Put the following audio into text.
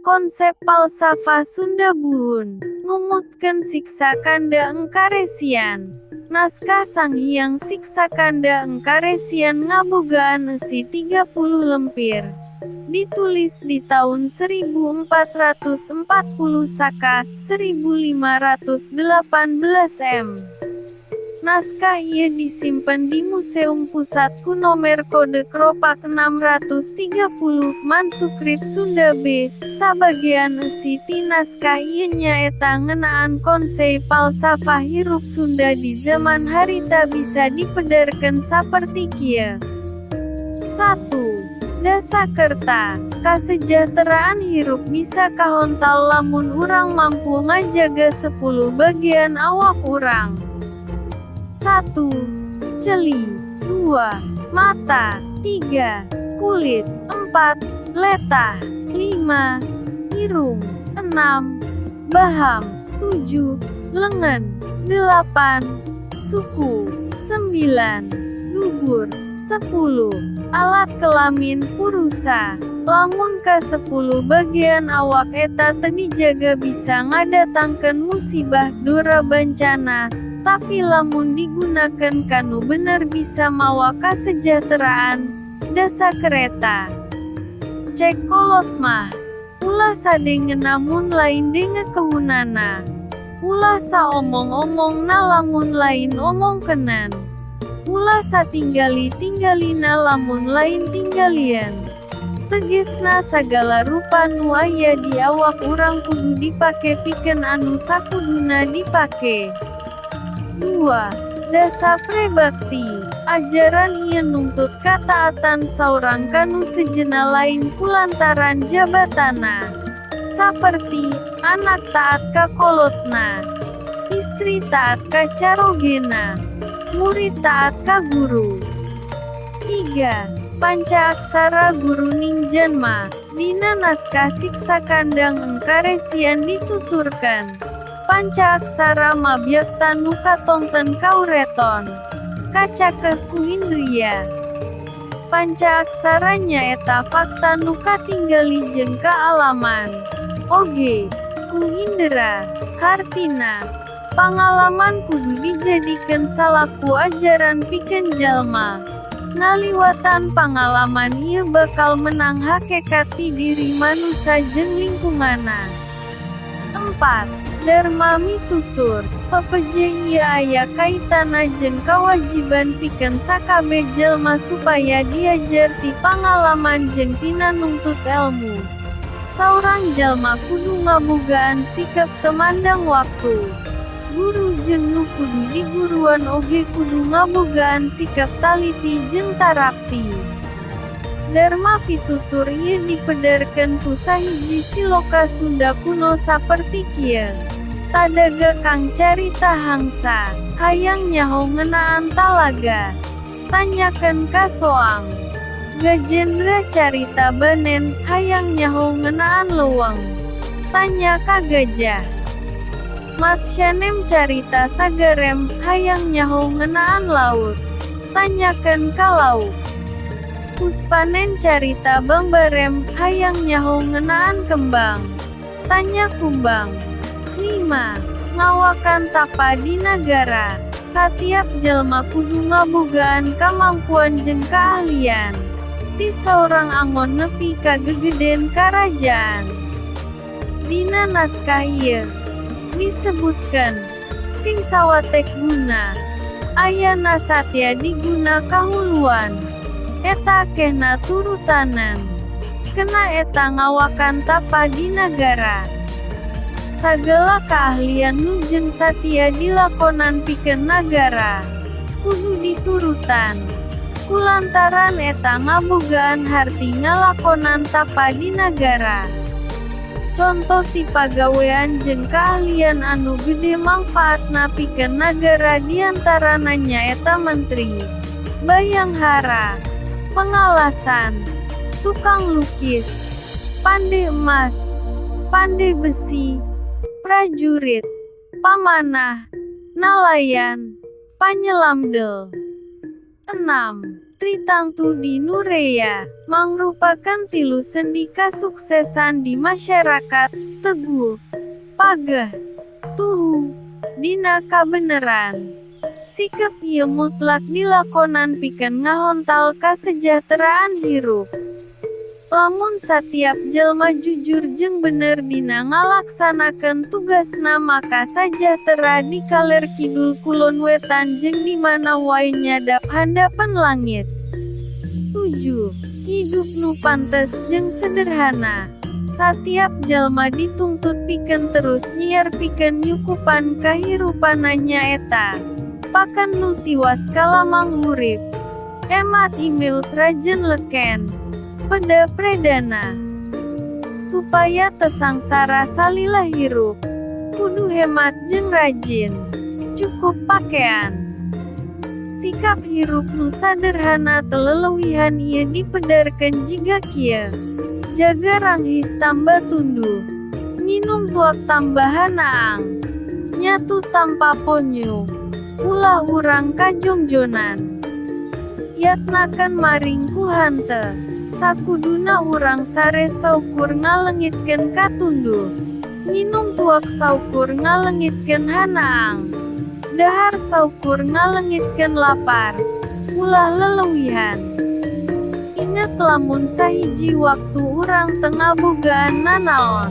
Konsep falsafah Sunda Buhun ngumutkeun siksa kanda engkaresian. Naskah Sanghyang Siksa Kanda Engkaresian ngabogaan esi 30 lempir. Ditulis di tahun 1440 saka 1518 M. Naskah ieu disimpen di Museum Pusat Kuno Merkode Kropak 630 Manuskrip Sunda B. Sabagean esi ti naskah ieu nyaeta ngeunaan konsep falsafah hirup Sunda di zaman harita bisa dipedarkeun saperti kieu. 1. Dasakerta, kasejahteraan hirup bisa kahontal lamun urang mampu ngajaga 10 bagian awak urang. 1. Celi. 2. Mata. 3. Kulit. 4. Letah. 5. Irung. 6. Baham. 7. Lengan. 8. Suku. 9. Dubur. 10. Alat kelamin purusa. Lamun ka 10 bagian awak eta teu dijaga bisa ngadatangkeun musibah dora bencana. Tapi lamun digunakan kanu bener bisa mawa kasejahteraan. Dasakereta. Cek kolot mah. Ulah sadengeun namun lain denge kehunana. Ulah saomong-omongna lamun lain omongkenan. Ulah satinggali-tinggalina lamun lain tinggalian. Tegesna sagala rupa nu aya di awak urang kudu dipake pikeun anu sakuduna dipake. 2. Dasa prebakti. Ajaran ieu nuntut kataatan saurang kanu sejenna lain kulantaran jabatana. Saperti, anak taat ka kolotna, istri taat ka carogena, murid taat ka guru. 3. Pancaaksara guru Ningjanma. Dina naskah Siksa Kandang Engkaresian dituturkan. Pancaaksara mabyak nu katongten kaureton. Kacakeh ku indria. Pancaaksara nyaeta fakta nu katinggali jeung kaalaman. Oge, ku indera, hartina. Pangalaman kudu dijadikeun salaku ajaran pikeun jalma. Ngaliwatan pangalaman ieu bakal menang hakekat ti diri manusa jeung lingkunganna. 4. Dharma mitutur. Pepeje ieu aya kaitana jeung kawajiban pikeun sakabeh jelema supaya diajar ti pangalaman jeung tina nungtut elmu. Saurang jalma kudu ngabogaan sikap temandang waktu. Guru jeung nu kudu diguruan oge kudu ngabogaan sikap taliti jeung tarapti. Dharma pitutur ieu dipedarkeun ku sahiji siloka Sunda kuno saperti kieu. Tadaga kang carita hangsa, hayang nyaho ngeunaan talaga. Tanyakeun ka soang. Gajendra carita banen, hayang nyaho ngeunaan leuweung. Tanya ka gajah. Matsyanem carita sagarem, hayang nyaho ngeunaan laut. Tanyakeun ka lauk. Puspanen carita bambarem, hayang nyaho ngeunaan kembang. Tanya kumbang. 5. Ngawakan tapa di nagara. Satiap jalma kudu ngabogaan kamampuan jeung kaahlian. Ti saurang angon nepi ka gegeden karajaan. Dina naskah ieu disebutkeun sing sawatek guna. Ayana satya diguna kahuluan. Eta kena turutanan. Kena eta ngawakan tapa di nagara. Sagala keahlian nu jeung satya dilakonan pikeun nagara kudu diturutan. Kulantaran eta ngabogaan harti ngalakonan tapa di nagara. Conto ti pagawean jeung keahlian anu gede mangfaatna pikeun nagara diantarana nyaeta menteri, bayanghara, pengalasan, tukang lukis, pandai emas, pandai besi, prajurit, pamanah, nalayan, panyelamdel. 6. Tritangtu di Nurea, mangrupakan tilu sendi kasuksesan di masyarakat, teguh, pageh, tuhu, dina kabeneran. Sikap ieu mutlak dilakonan pikeun ngahontal kasejahteraan hirup. Lamun satiap jelma jujur jeung bener dina ngalaksanakeun tugasna maka sajahtera di kaler kidul kulon wetan jeung di mana wae nyadap handapan langit. 7. Hidup nu pantes jeung sederhana. Satiap jalma dituntut pikeun terus nyiar pikeun nyukupan kahirupanna nyaeta pakan nu tiwas kalamang urip. Emat imeut rajen leken peda predana. Supaya tesangsara salilah hirup, kudu hemat jeung rajin, cukup pakaian. Sikap hirup nu saderhana teleleuwihan ieu dipedarkeun jiga kieu. Jaga ranghis tambah tunduh, nginum tuak tambahan aang, nyatu tanpa ponyo, ulah urang kajongjonan. Yatnakan maring ku hante. Sakuduna urang sare saukur ngalengitkeun katunduh, nginum tuak saukur ngalengitkeun hanaang, dahar saukur ngalengitkeun lapar, ulah leleuwihan. Inget lamun sahiji waktu urang teu ngabogaan nanaon.